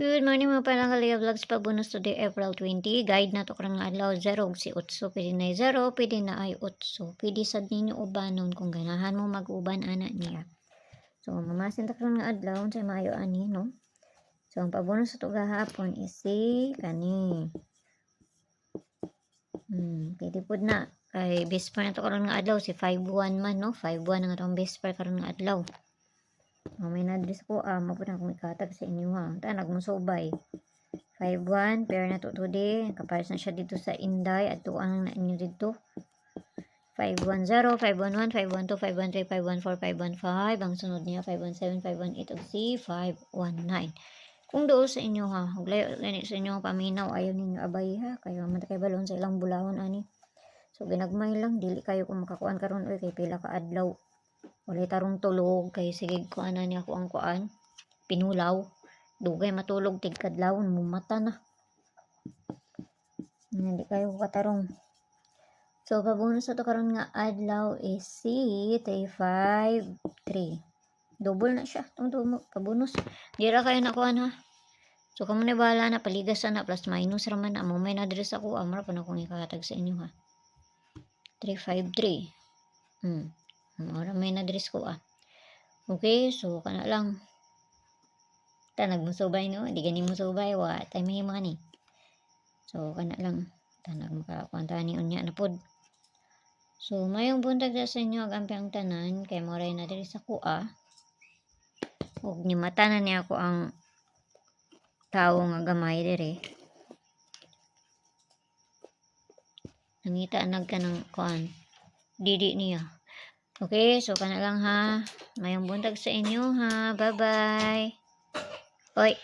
Good morning mga Palanggalaya Vlogs, pabonus today April 20. Guide na to karang nga adlaw 0 si 8. Pwede na 0, pwede na ay 8. Pwede sad ninyo ubanon kung ganahan mo mag-uban ana niya. So mamasin ta karang nga adlaw sa maayo ani no. So ang pabonus sa to gahapon is si kani. Pwede pud na kay best pa na to karang nga adlaw si 5-1 man no. 5-1 ang atong best pa karang nga adlaw. May na-address ko, mapun akong ikatag sa inyo ha. Tanag mo subay. 5-1, pair na to today. Kapares na siya dito sa Inday. At tuang na inyo dito. 5-1-0, 5-1-1, 5-1-2, 5-1-3, 5-1-4, 5-1-5. Ang sunod niya, 5-1-7, 5-1-8, og si 5-1-9. Kung doon sa inyo ha, huglayo sa inyo paminaw, ayaw ninyo abay ha. Kayo matakay balon sa ilang bulahon ani. So ginagmay lang, dili kayo kung makakuan karon oy kay pila ka adlaw. Wala tarong tulog kay sige kuan na niya ko ang kuan pinulaw dugay matulog tigkadlawon mumata na hindi kayo katarong. So pabonus sa to karon nga adlaw is si 353 double na siya tong pabonus di ra kayo na kuan ha. So kamo na bahala na paligas na plus minus raman na mo may na-address ako amra pa na kong ikatag sa inyo ha. 353 ora may na-address ko Okay, so kana lang. Tanag mo subay no, di gani mo subay wa tay may mga ni. So kana lang tanag makakuanta ni unya na pod. So mayong buntag sa inyo agampi ang tanan kay moray na diri sa kuha. Ug ni mata na niya ako ang tawo nga gamay diri. Nangita nag kanang kuan. Didi niya. Okay, so kana lang ha. Mayong buntag sa inyo ha. Bye-bye. Oy.